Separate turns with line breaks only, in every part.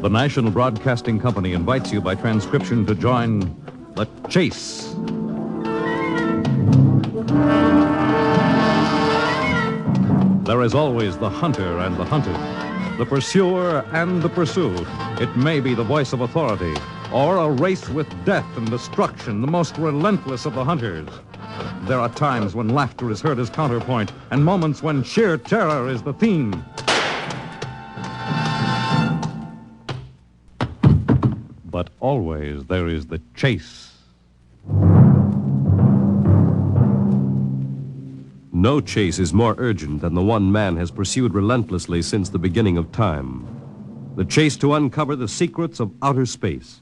The National Broadcasting Company invites you by transcription to join The Chase. There is always the hunter and the hunted, the pursuer and the pursued. It may be the voice of authority, or a race with death and destruction, the most relentless of the hunters. There are times when laughter is heard as counterpoint, and moments when sheer terror is the theme. But always there is the chase.
No chase is more urgent than the one man has pursued relentlessly since the beginning of time. The chase to uncover the secrets of outer space.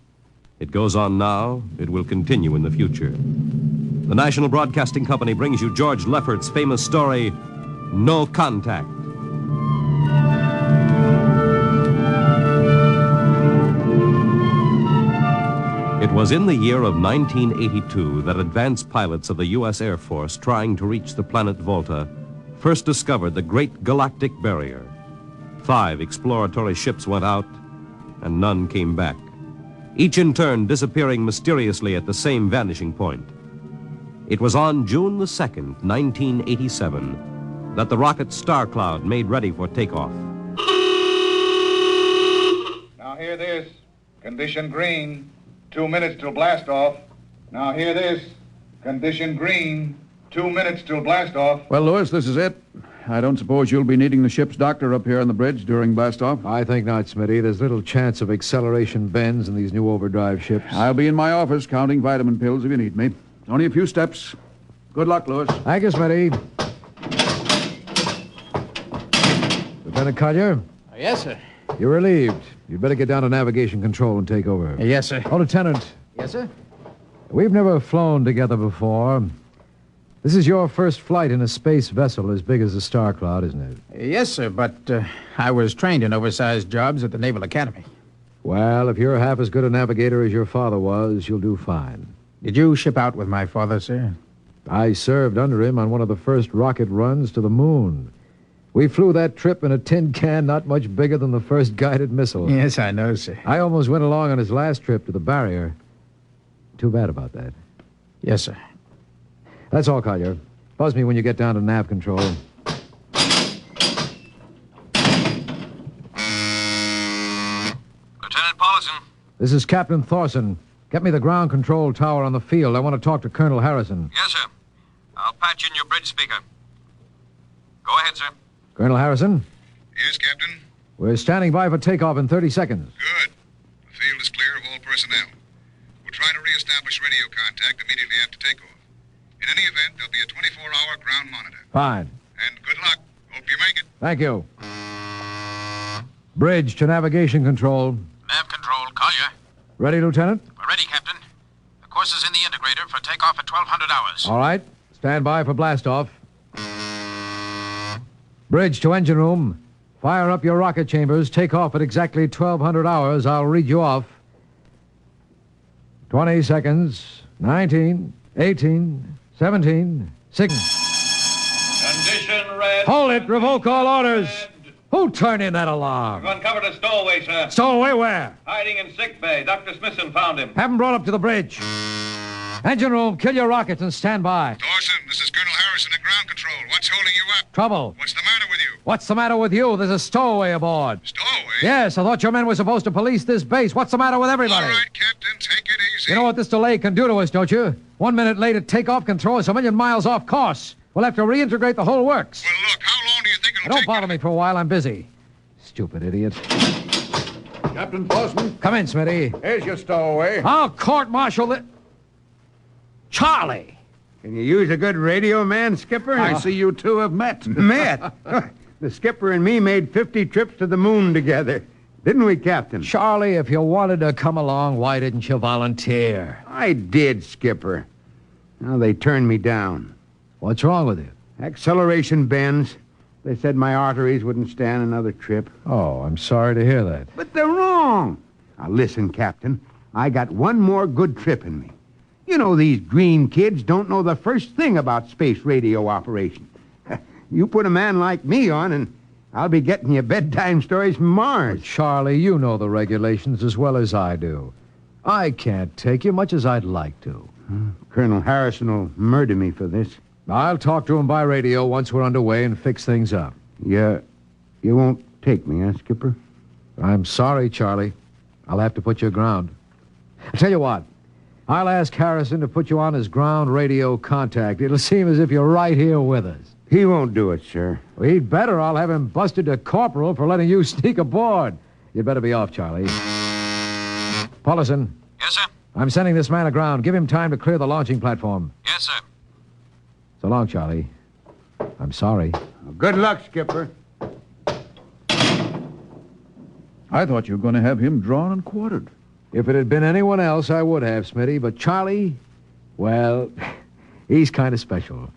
It goes on now. It will continue in the future. The National Broadcasting Company brings you George Lefferts's famous story, No Contact. It was in the year of 1982 that advanced pilots of the U.S. Air Force trying to reach the planet Volta first discovered the Great Galactic Barrier. 5 exploratory ships went out, and none came back, each in turn disappearing mysteriously at the same vanishing point. It was on June the 2nd, 1987, that the rocket Star Cloud made ready for takeoff.
Now hear this. Condition green. 2 minutes till blast off. Now hear this. Condition green. 2 minutes till blast off.
Well, Lewis, this is it. I don't suppose you'll be needing the ship's doctor up here on the bridge during blast off?
I think not, Smitty. There's little chance of acceleration bends in these new overdrive ships.
I'll be in my office counting vitamin pills if you need me. Only a few steps. Good luck, Lewis.
Thank you, Smitty. Lieutenant Collier?
Yes, sir.
You're relieved. You'd better get down to navigation control and take over.
Yes, sir.
Oh, Lieutenant.
Yes, sir?
We've never flown together before. This is your first flight in a space vessel as big as the Star Cloud, isn't it?
Yes, sir, but I was trained in oversized jobs at the Naval Academy.
Well, if you're half as good a navigator as your father was, you'll do fine.
Did you ship out with my father, sir?
I served under him on one of the first rocket runs to the moon. We flew that trip in a tin can not much bigger than the first guided missile.
Yes, I know, sir.
I almost went along on his last trip to the barrier. Too bad about that.
Yes, sir.
That's all, Collier. Buzz me when you get down to nav control.
Lieutenant Paulson.
This is Captain Thorson. Get me the ground control tower on the field. I want to talk to Colonel Harrison.
Yes, sir. I'll patch in your bridge speaker. Go ahead, sir.
Colonel Harrison?
Yes, Captain?
We're standing by for takeoff in 30 seconds.
Good. The field is clear of all personnel. We'll try to reestablish radio contact immediately after takeoff. In any event, there'll be a 24-hour ground monitor.
Fine.
And good luck. Hope you make it.
Thank you. Bridge to navigation control.
Nav control, Collier.
Ready, Lieutenant?
We're ready, Captain. The course is in the integrator for takeoff at 1200 hours.
All right. Stand by for blastoff. Bridge to engine room. Fire up your rocket chambers. Take off at exactly 1200 hours. I'll read you off. 20 seconds. 19, 18, 17, 6.
Condition red.
Hold it. Revoke all orders. Who turned in that alarm?
We've uncovered a stowaway, sir.
Stowaway where?
Hiding in sick bay. Dr. Smithson found him.
Have him brought up to the bridge. Engine room, kill your rockets and stand by.
Dawson, this is Colonel Harrison at ground control. What's holding you up?
Trouble.
What's the matter with you?
What's the matter with you? There's a stowaway aboard.
Stowaway?
Yes, I thought your men were supposed to police this base. What's the matter with everybody?
All right, Captain, take it easy.
You know what this delay can do to us, don't you? 1 minute late at takeoff can throw us a million miles off course. We'll have to reintegrate the whole works.
Well, look, how long do you think it'll
Don't
take?
bother me for a while. I'm busy. Stupid idiot.
Captain Thorson,
Come in, Smitty.
here's your stowaway.
I'll court-martial the... Charlie.
Can you use a good radio man, Skipper?
I see you two have met.
Met. The skipper and me made 50 trips to the moon together. Didn't we, Captain?
Charlie, if you wanted to come along, why didn't you volunteer?
I did, Skipper. Now they turned me down.
What's wrong with you?
Acceleration bends. They said my arteries wouldn't stand another trip.
Oh, I'm sorry to hear that.
But they're wrong. Now, listen, Captain. I got one more good trip in me. You know, these green kids don't know the first thing about space radio operation. You put a man like me on, and I'll be getting you bedtime stories from Mars.
Charlie, you know the regulations as well as I do. I can't take you much as I'd like to.
Colonel Harrison will murder me for this.
I'll talk to him by radio once we're underway and fix things up.
You won't take me, huh, Skipper?
I'm sorry, Charlie. I'll have to put you aground. I'll tell you what. I'll ask Harrison to put you on his ground radio contact. It'll seem as if you're right here with us.
He won't do it, sir.
Well, he'd better. I'll have him busted to corporal for letting you sneak aboard. You'd better be off, Charlie. Paulison.
Yes, sir?
I'm sending this man aground. Give him time to clear the launching platform.
Yes, sir.
So long, Charlie. I'm sorry.
Well, good luck, Skipper.
I thought you were going to have him drawn and quartered.
If it had been anyone else, I would have, Smitty. But Charlie, well, he's kind of special.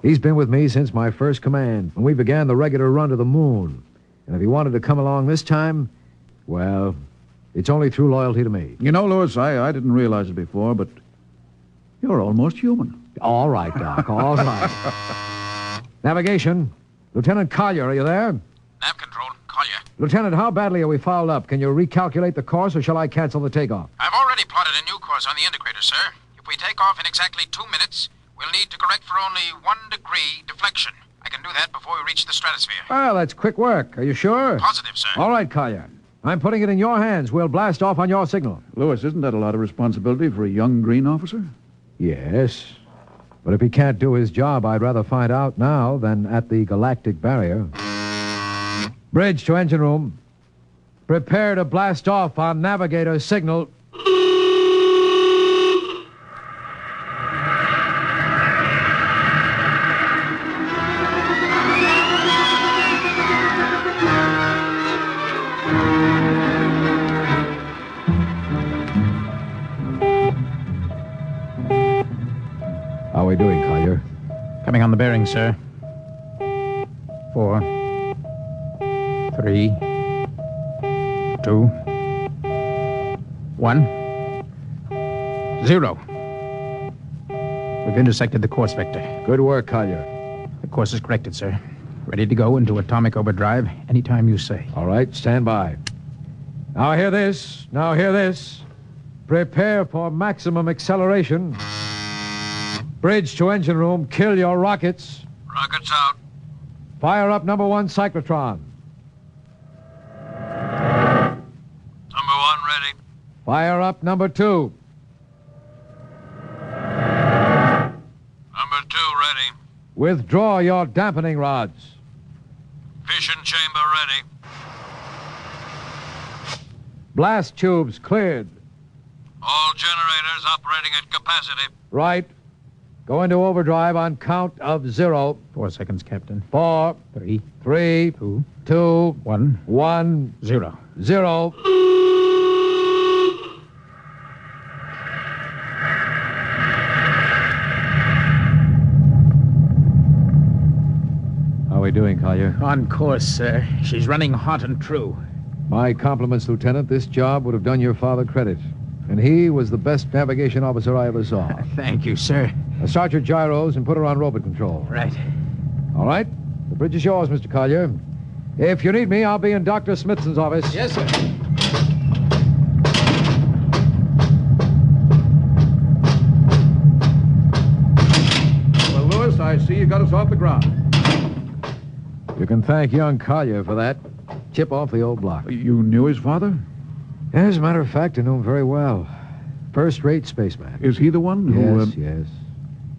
He's been with me since my first command, when we began the regular run to the moon. And if he wanted to come along this time, well, it's only through loyalty to me.
You know, Lewis, I didn't realize it before, but you're almost human.
All right, Doc, all right. Navigation. Lieutenant Collier, are you there?
Nav control. Collier.
Lieutenant, how badly are we fouled up? Can you recalculate the course, or shall I cancel the takeoff?
I've already plotted a new course on the indicator, sir. If we take off in exactly 2 minutes, we'll need to correct for only 1 degree deflection. I can do that before we reach the stratosphere.
Well, that's quick work. Are you sure?
Positive, sir.
All right, Collier. I'm putting it in your hands. We'll blast off on your signal.
Lewis, isn't that a lot of responsibility for a young green officer?
Yes. But if he can't do his job, I'd rather find out now than at the galactic barrier. Bridge to engine room. Prepare to blast off on navigator signal. How are we doing, Collier?
Coming on the bearing, sir. 4, 3, 2, 1, 0. We've intersected the course vector.
Good work, Collier.
The course is corrected, sir. Ready to go into atomic overdrive anytime you say.
All right, stand by. Now hear this. Now hear this. Prepare for maximum acceleration. Bridge to engine room. Kill your rockets.
Rockets out.
Fire up number 1 cyclotron.
Number 1 ready.
Fire up number 2.
Number 2 ready.
Withdraw your dampening rods.
Fission chamber ready.
Blast tubes cleared.
All generators operating at capacity.
Right. Go into overdrive on count of 0.
4 seconds, Captain.
4,
3,
3,
2,
2,
1,
1,
0.
0. How are we doing, Collier?
On course, sir. She's running hot and true.
My compliments, Lieutenant. This job would have done your father credit. And he was the best navigation officer I ever saw.
Thank you, sir.
Now start your gyros and put her on robot control.
Right.
All right. The bridge is yours, Mr. Collier. If you need me, I'll be in Dr. Smithson's office.
Yes, sir.
Well, Lewis, I see you got us off the ground.
You can thank young Collier for that. Chip off the old block.
You knew his father?
As a matter of fact, I knew him very well. First-rate spaceman.
Is he the one who...
Yes, yes.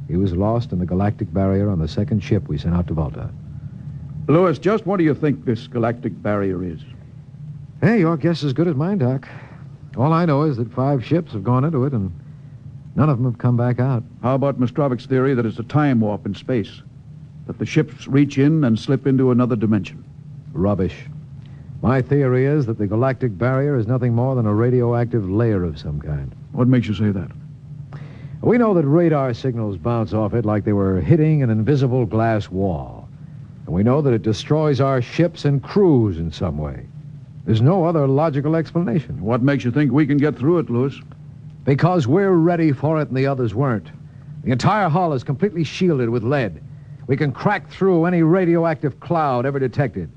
He was lost in the galactic barrier on the second ship we sent out to Volta.
Lewis, just what do you think this galactic barrier is?
Hey, your guess is as good as mine, Doc. All I know is that 5 ships have gone into it, and none of them have come back out.
How about Mostrovic's theory that it's a time warp in space? That the ships reach in and slip into another dimension?
Rubbish. My theory is that the galactic barrier is nothing more than a radioactive layer of some kind.
What makes you say that?
We know that radar signals bounce off it like they were hitting an invisible glass wall. And we know that it destroys our ships and crews in some way. There's no other logical explanation.
What makes you think we can get through it, Lewis?
Because we're ready for it and the others weren't. The entire hull is completely shielded with lead. We can crack through any radioactive cloud ever detected.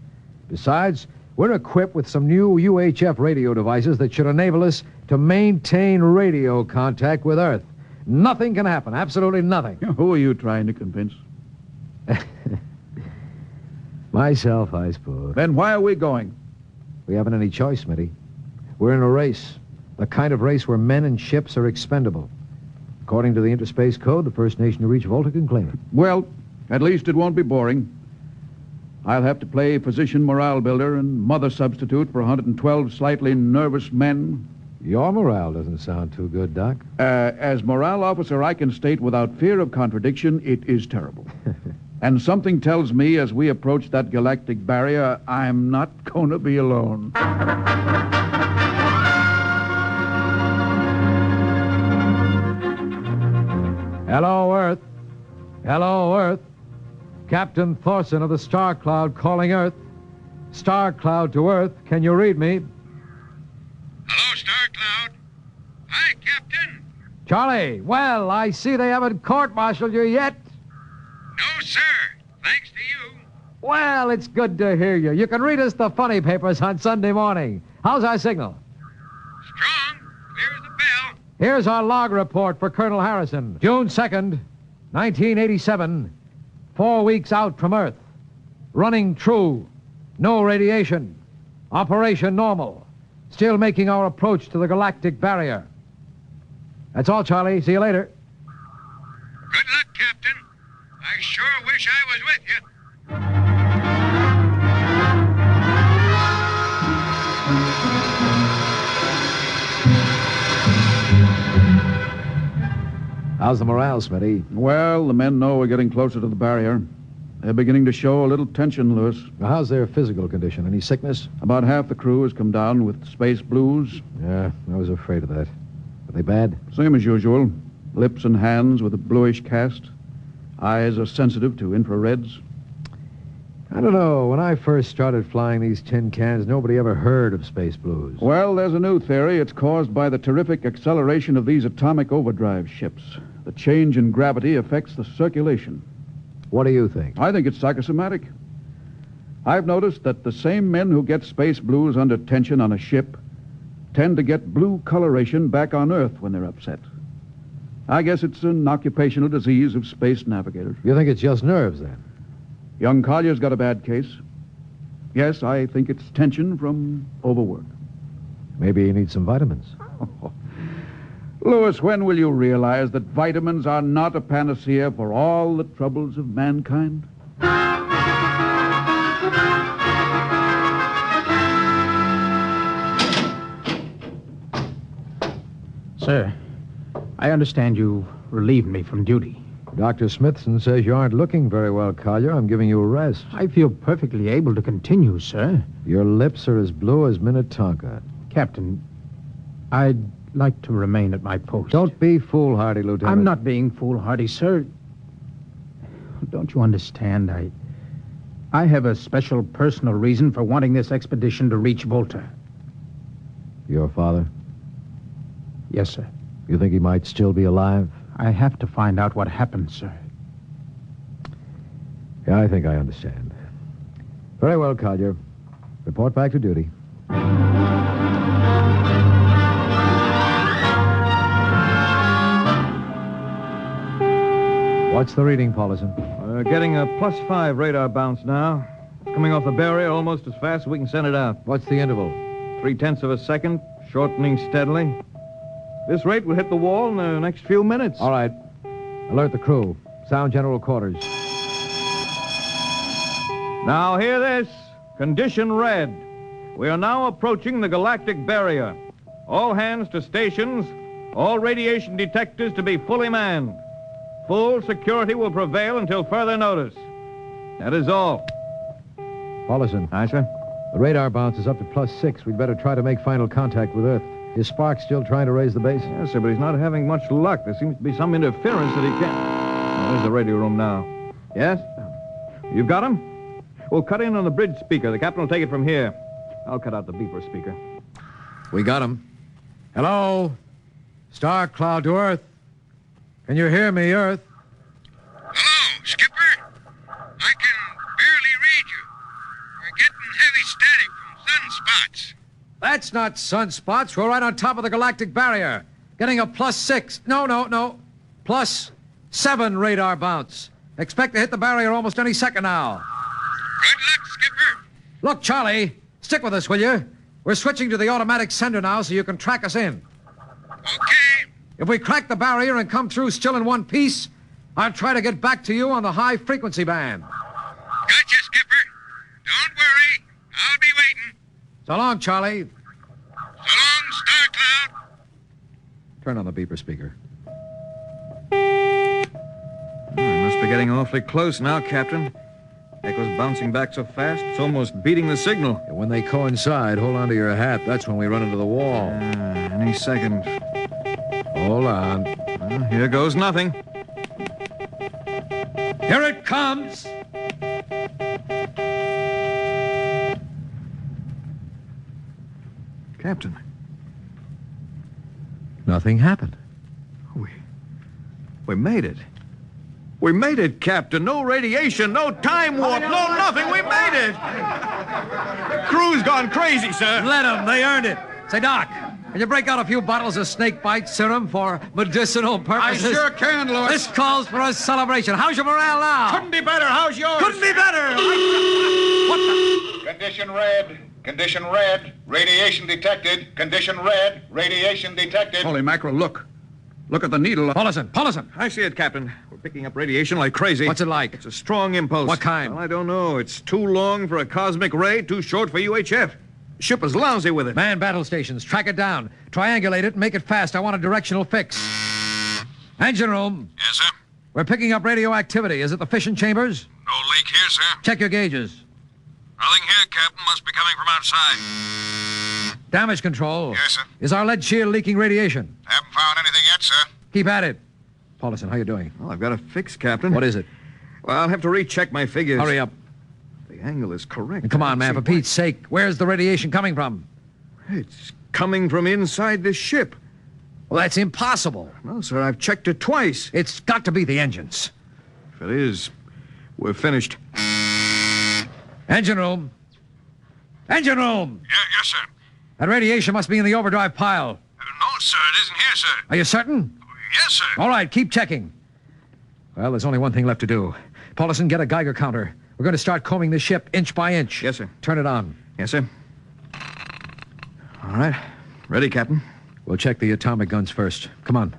Besides, we're equipped with some new UHF radio devices that should enable us to maintain radio contact with Earth. Nothing can happen, absolutely nothing.
Who are you trying to convince?
Myself, I suppose.
Then why are we going?
We haven't any choice, Smitty. We're in a race. The kind of race where men and ships are expendable. According to the Interspace Code, the first nation to reach Volta can claim it.
Well, at least it won't be boring. I'll have to play physician morale builder and mother substitute for 112 slightly nervous men.
Your morale doesn't sound too good, Doc.
As morale officer, I can state without fear of contradiction, it is terrible. And something tells me as we approach that galactic barrier, I'm not going to be alone.
Hello, Earth. Hello, Earth. Captain Thorson of the Star Cloud calling Earth. Star Cloud to Earth. Can you read me?
Hello, Star Cloud. Hi, Captain.
Charlie, well, I see they haven't court-martialed you yet.
No, sir. Thanks to you.
Well, it's good to hear you. You can read us the funny papers on Sunday morning. How's our signal?
Strong. Clear as a bell.
Here's our log report for Colonel Harrison. June 2nd, 1987. 4 weeks out from Earth. Running true. No radiation. Operation normal. Still making our approach to the galactic barrier. That's all, Charlie. See you later.
Good luck, Captain. I sure wish I was with you.
How's the morale, Smitty?
Well, the men know we're getting closer to the barrier. They're beginning to show a little tension, Lewis.
Now, how's their physical condition? Any sickness?
About half the crew has come down with space blues.
Yeah, I was afraid of that. Are they bad?
Same as usual. Lips and hands with a bluish cast. Eyes are sensitive to infrareds.
I don't know. When I first started flying these tin cans, nobody ever heard of space blues.
Well, there's a new theory. It's caused by the terrific acceleration of these atomic overdrive ships. The change in gravity affects the circulation.
What do you think?
I think it's psychosomatic. I've noticed that the same men who get space blues under tension on a ship tend to get blue coloration back on Earth when they're upset. I guess it's an occupational disease of space navigators.
You think it's just nerves, then?
Young Collier's got a bad case. Yes, I think it's tension from overwork.
Maybe you need some vitamins.
Lewis, when will you realize that vitamins are not a panacea for all the troubles of mankind?
Sir, I understand you relieved me from duty.
Dr. Smithson says you aren't looking very well, Collier. I'm giving you a rest.
I feel perfectly able to continue, sir.
Your lips are as blue as Minnetonka.
Captain, I'd like to remain at my post.
Don't be foolhardy, Lieutenant.
I'm not being foolhardy, sir. Don't you understand? I have a special personal reason for wanting this expedition to reach Volta.
Your father?
Yes, sir.
You think he might still be alive?
I have to find out what happened, sir.
Yeah, I think I understand. Very well, Collier. Report back to duty. What's the reading, Paulison?
We're getting a +5 radar bounce now. It's coming off the barrier almost as fast as we can send it out.
What's the interval?
0.3 of a second, shortening steadily. This rate will hit the wall in the next few minutes.
All right. Alert the crew. Sound general quarters.
Now, hear this. Condition red. We are now approaching the galactic barrier. All hands to stations. All radiation detectors to be fully manned. Full security will prevail until further notice. That is all.
Paulison.
Aye, sir?
The radar bounce is up to +6. We'd better try to make final contact with Earth. Is Spark still trying to raise the base?
Yes, sir, but he's not having much luck. There seems to be some interference that he can't... Oh, there's the radio room now. Yes? You've got him? We'll cut in on the bridge speaker. The captain will take it from here. I'll cut out the beeper speaker.
We got him. Hello? Star Cloud to Earth. Can you hear me, Earth?
Hello, Skipper. I can barely read you. We're getting heavy static from sunspots.
That's not sunspots. We're right on top of the galactic barrier. Getting a +6. No. +7 radar bounce. Expect to hit the barrier almost any second now.
Good luck, Skipper.
Look, Charlie, stick with us, will you? We're switching to the automatic sender now so you can track us in.
Okay.
If we crack the barrier and come through still in one piece, I'll try to get back to you on the high frequency band.
Gotcha, Skipper. Don't worry. I'll be waiting.
So long, Charlie.
So long, Star Cloud.
Turn on the beeper speaker.
We must be getting awfully close now, Captain. Echo's bouncing back so fast, it's almost beating the signal.
And when they coincide, hold on to your hat. That's when we run into the wall.
Any second.
Hold on.
Well, here goes nothing.
Here it comes!
Captain.
Nothing happened.
We made it. We made it, Captain. No radiation, no time warp, no nothing. We made it. Crew's gone crazy, sir.
Let them. They earned it. Say, Doc, can you break out a few bottles of snake bite serum for medicinal purposes?
I sure can, Lord.
This calls for a celebration. How's your morale now?
Couldn't be better. How's yours?
Couldn't be better. What the?
Condition red. Condition red. Radiation detected. Condition red. Radiation detected.
Holy mackerel, look. Look at the needle.
Paulison.
I see it, Captain. We're picking up radiation like crazy.
What's it like?
It's a strong impulse.
What kind?
Well, I don't know. It's too long for a cosmic ray, too short for UHF. The ship is lousy with it.
Man battle stations. Track it down. Triangulate it and make it fast. I want a directional fix. Engine room.
Yes, sir.
We're picking up radioactivity. Is it the fission chambers?
No leak here, sir.
Check your gauges.
Nothing here, Captain. Must be coming from outside.
Damage control.
Yes, sir.
Is our lead shield leaking radiation?
Haven't found anything yet, sir.
Keep at it. Paulison, how you doing?
Well, I've got a fix, Captain.
What is it?
Well, I'll have to recheck my figures.
Hurry up.
The angle is correct.
And come
I
on,
don't
man,
see
for
why-
Pete's sake. Where's the radiation coming from?
It's coming from inside this ship.
Well, that's impossible.
No, sir, I've checked it twice.
It's got to be the engines.
If it is, we're finished.
Engine room. Engine room!
Yes, sir.
That radiation must be in the overdrive pile.
No, sir. It isn't here, sir.
Are you certain?
Yes, sir.
All right, keep checking. Well, there's only one thing left to do. Paulison, get a Geiger counter. We're going to start combing the ship inch by inch.
Yes, sir.
Turn it on.
Yes, sir. All right. Ready, Captain.
We'll check the atomic guns first. Come on.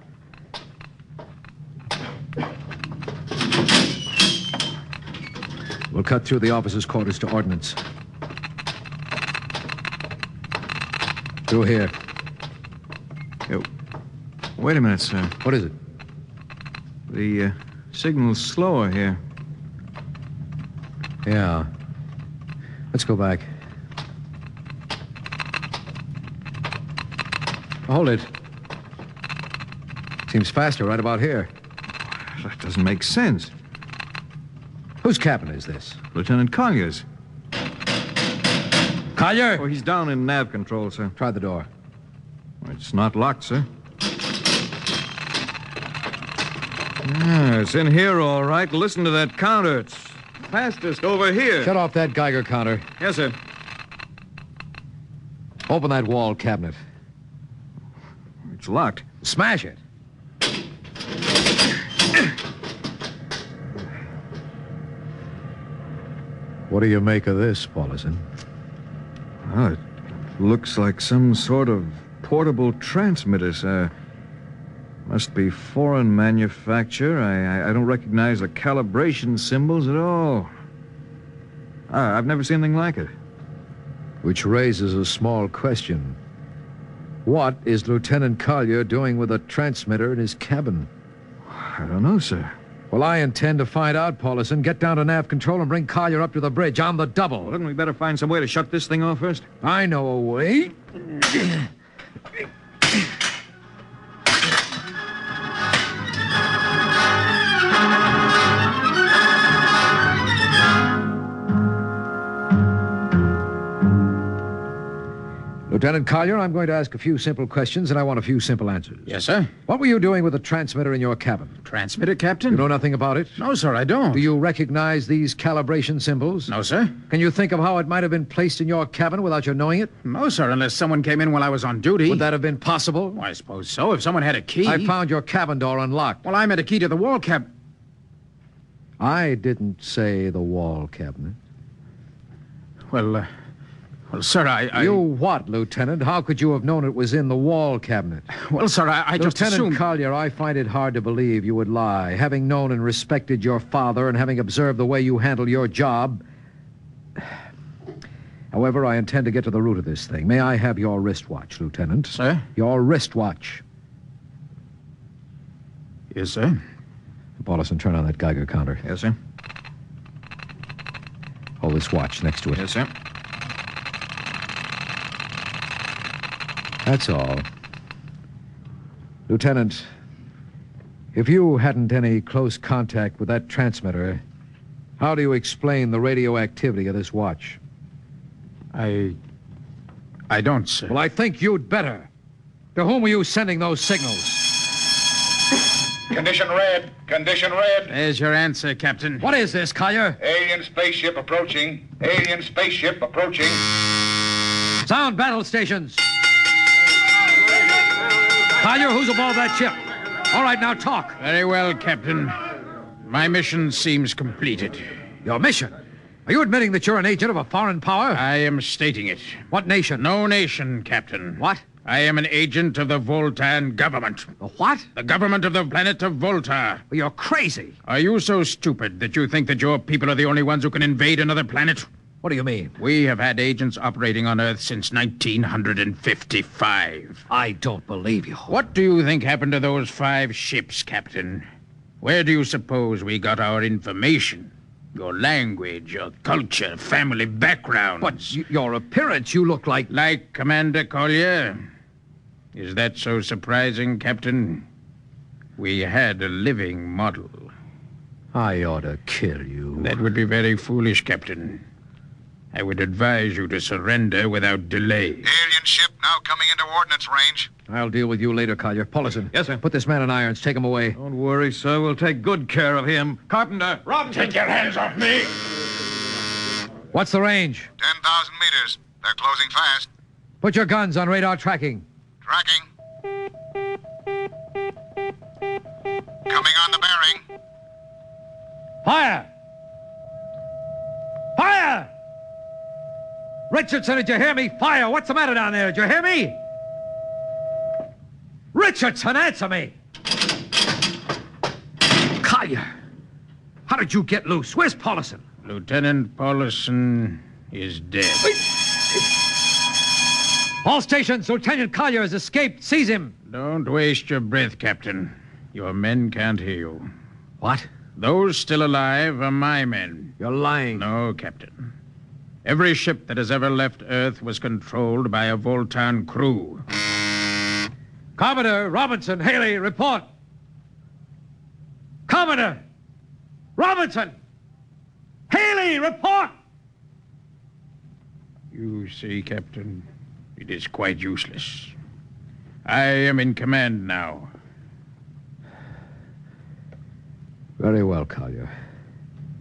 We'll cut through the officers' quarters to ordnance. Through here.
Yo, wait a minute, sir.
What is it?
The signal's slower here.
Yeah. Let's go back. Hold it. Seems faster right about here.
That doesn't make sense.
Whose cabin is this?
Lieutenant Collier's.
Collier!
Oh, he's down in nav control, sir.
Try the door.
It's not locked, sir. Yeah, it's in here, all right. Listen to that counter. It's fastest over here.
Shut off that Geiger counter.
Yes, sir.
Open that wall cabinet.
It's locked.
Smash it. What do you make of this, Paulison?
Oh, it looks like some sort of portable transmitter, sir. Must be foreign manufacture. I don't recognize the calibration symbols at all. I've never seen anything like it.
Which raises a small question. What is Lieutenant Collier doing with a transmitter in his cabin?
I don't know, sir.
Well, I intend to find out, Paulison. Get down to nav control and bring Collier up to the bridge on the double.
Well, hadn't we better find some way to shut this thing off first?
I know a way. Lieutenant Collier, I'm going to ask a few simple questions, and I want a few simple answers.
Yes, sir.
What were you doing with the transmitter in your cabin?
Transmitter, Captain?
You know nothing about it?
No, sir, I don't.
Do you recognize these calibration symbols?
No, sir.
Can you think of how it might have been placed in your cabin without your knowing it?
No, sir, unless someone came in while I was on duty.
Would that have been possible?
Well, I suppose so, if someone had a key.
I found your cabin door unlocked.
Well, I meant a key to the wall cabinet.
I didn't say the wall cabinet.
Well, sir, I...
You what, Lieutenant? How could you have known it was in the wall cabinet?
Well, sir, I just
Lieutenant
assumed...
Collier, I find it hard to believe you would lie. Having known and respected your father and having observed the way you handle your job... However, I intend to get to the root of this thing. May I have your wristwatch, Lieutenant?
Sir?
Your wristwatch.
Yes, sir.
Paulison, turn on that Geiger counter.
Yes, sir.
Hold this watch next to it.
Yes, sir.
That's all. Lieutenant, if you hadn't any close contact with that transmitter, how do you explain the radioactivity of this watch?
I don't, sir.
Well, I think you'd better. To whom were you sending those signals?
Condition red. Condition red.
There's your answer, Captain.
What is this, Collier?
Alien spaceship approaching. Alien spaceship approaching.
Sound battle stations. Collier, who's aboard that ship? All right, now talk.
Very well, Captain. My mission seems completed.
Your mission? Are you admitting that you're an agent of a foreign power?
I am stating it.
What nation?
No nation, Captain.
What?
I am an agent of the Voltan government.
The what?
The government of the planet of Volta.
Well, you're crazy.
Are you so stupid that you think that your people are the only ones who can invade another planet?
What do you mean?
We have had agents operating on Earth since 1955.
I don't believe you.
What do you think happened to those 5 ships, Captain? Where do you suppose we got our information? Your language, your culture, family background.
But your appearance, you look like...
Like Commander Collier? Is that so surprising, Captain? We had a living model.
I ought to kill you.
That would be very foolish, Captain. I would advise you to surrender without delay.
Alien ship now coming into ordnance range.
I'll deal with you later, Collier. Paulison.
Yes, sir.
Put this man in irons. Take him away.
Don't worry, sir. We'll take good care of him. Carpenter, Robinson.
Take your hands off me.
What's the range?
10,000 meters. They're closing fast.
Put your guns on radar tracking.
Tracking. Coming on the bearing.
Fire! Fire! Richardson, did you hear me? Fire! What's the matter down there? Did you hear me? Richardson, answer me! Collier, how did you get loose? Where's Paulison?
Lieutenant Paulison is dead.
All stations, Lieutenant Collier has escaped. Seize him.
Don't waste your breath, Captain. Your men can't hear you.
What?
Those still alive are my men.
You're lying.
No, Captain. Every ship that has ever left Earth was controlled by a Voltan crew.
Commodore Robinson, Haley, report. Commodore Robinson, Haley, report.
You see, Captain, it is quite useless. I am in command now.
Very well, Collier.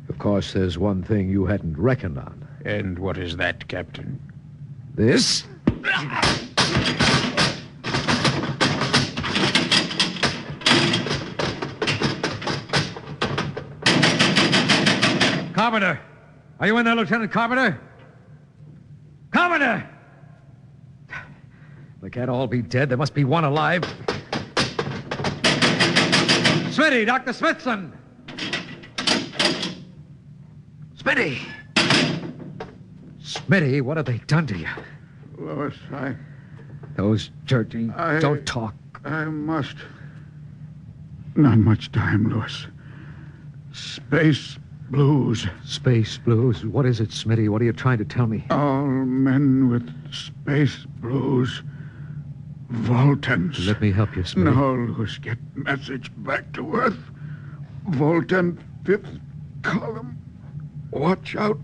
Of course, there's one thing you hadn't reckoned on.
And what is that, Captain?
This? Commodore! Are you in there, Lieutenant Commodore? Commodore! They can't all be dead. There must be one alive. Smitty, Dr. Smithson! Smitty! Smitty, what have they done to you?
Lois,
Those dirty... Don't talk.
I must. Not much time, Lois. Space blues.
Space blues? What is it, Smitty? What are you trying to tell me?
All men with space blues. Voltans.
Let me help you, Smitty.
No, Lois, get message back to Earth. Voltan, 5th column. Watch out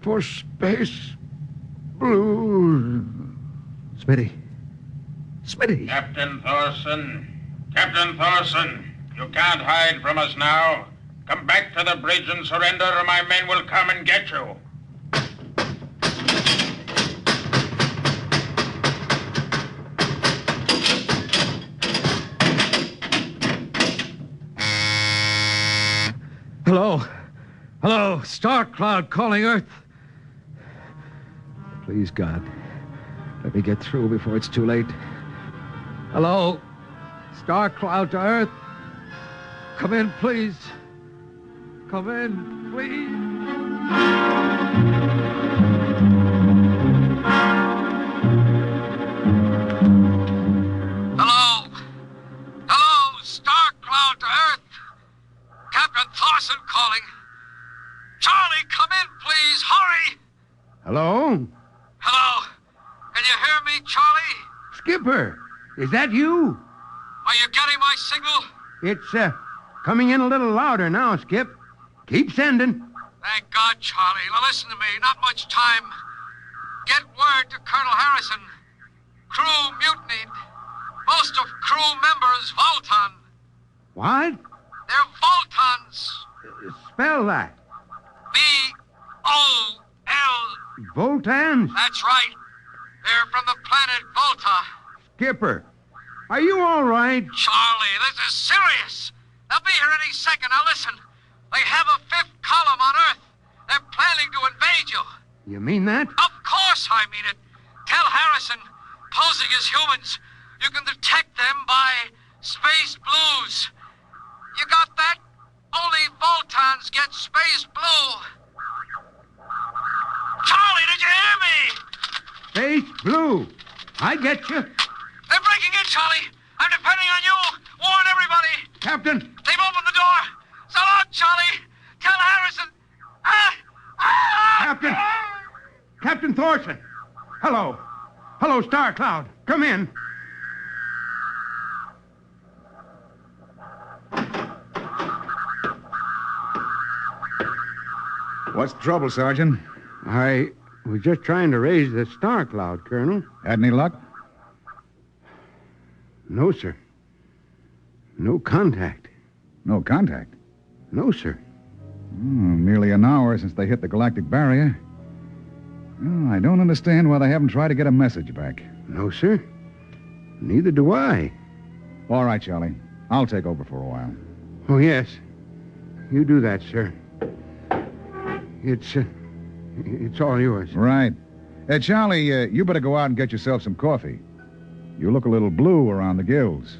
for space blues.
Smitty. Smitty!
Captain Thorson. Captain Thorson, you can't hide from us now. Come back to the bridge and surrender, or my men will come and get you.
Hello? Hello? Star Cloud calling Earth. Please, God, let me get through before it's too late. Hello? Star Cloud to Earth. Come in, please. Come in, please.
Hello? Hello, Star Cloud to Earth. Captain Thorson calling. Charlie, come in, please. Hurry.
Hello?
Hello? Can you hear me, Charlie?
Skipper, is that you?
Are you getting my signal?
It's, coming in a little louder now, Skip. Keep sending.
Thank God, Charlie. Now listen to me. Not much time. Get word to Colonel Harrison. Crew mutinied. Most of crew members Voltan.
What?
They're Voltans.
Spell that.
V-O-L.
Voltans?
That's right. They're from the planet Volta.
Skipper, are you all right?
Charlie, this is serious. They'll be here any second. Now listen. They have a fifth column on Earth. They're planning to invade you.
You mean that?
Of course I mean it. Tell Harrison, posing as humans, you can detect them by space blues. You got that? Only Voltans get space blue. Charlie, did you hear me?
Space blue. I get you.
They're breaking in, Charlie. I'm depending on you. Warn everybody.
Captain.
They've opened the door. So long, Charlie. Tell Harrison.
Captain. Captain Thorson. Hello. Hello, Star Cloud. Come in.
What's the trouble, Sergeant?
I was just trying to raise the Star Cloud, Colonel.
Had any luck?
No, sir. No contact.
No contact?
No, sir.
Merely an hour since they hit the galactic barrier. I don't understand why they haven't tried to get a message back.
No, sir. Neither do I.
All right, Charlie. I'll take over for a while.
Oh, yes. You do that, sir. It's all yours.
Right. Charlie, you better go out and get yourself some coffee. You look a little blue around the gills.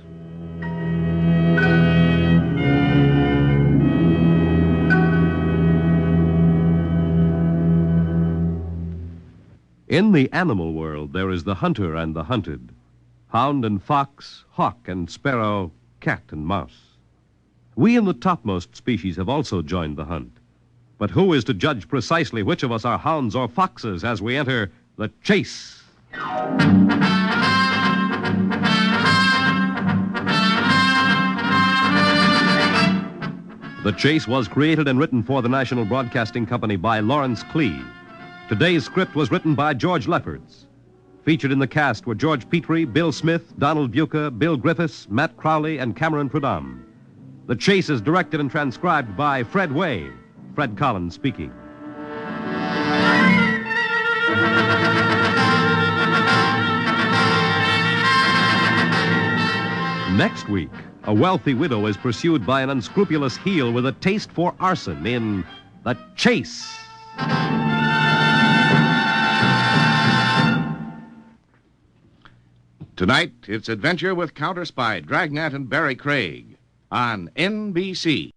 In the animal world, there is the hunter and the hunted. Hound and fox, hawk and sparrow, cat and mouse. We in the topmost species have also joined the hunt. But who is to judge precisely which of us are hounds or foxes as we enter the chase? The Chase was created and written for the National Broadcasting Company by Lawrence Clee. Today's script was written by George Lefferts. Featured in the cast were George Petrie, Bill Smith, Donald Buca, Bill Griffiths, Matt Crowley, and Cameron Prudhomme. The Chase is directed and transcribed by Fred Way. Fred Collins speaking. Next week, a wealthy widow is pursued by an unscrupulous heel with a taste for arson in The Chase.
Tonight, it's Adventure with Counter Spy Dragnet and Barry Craig on NBC.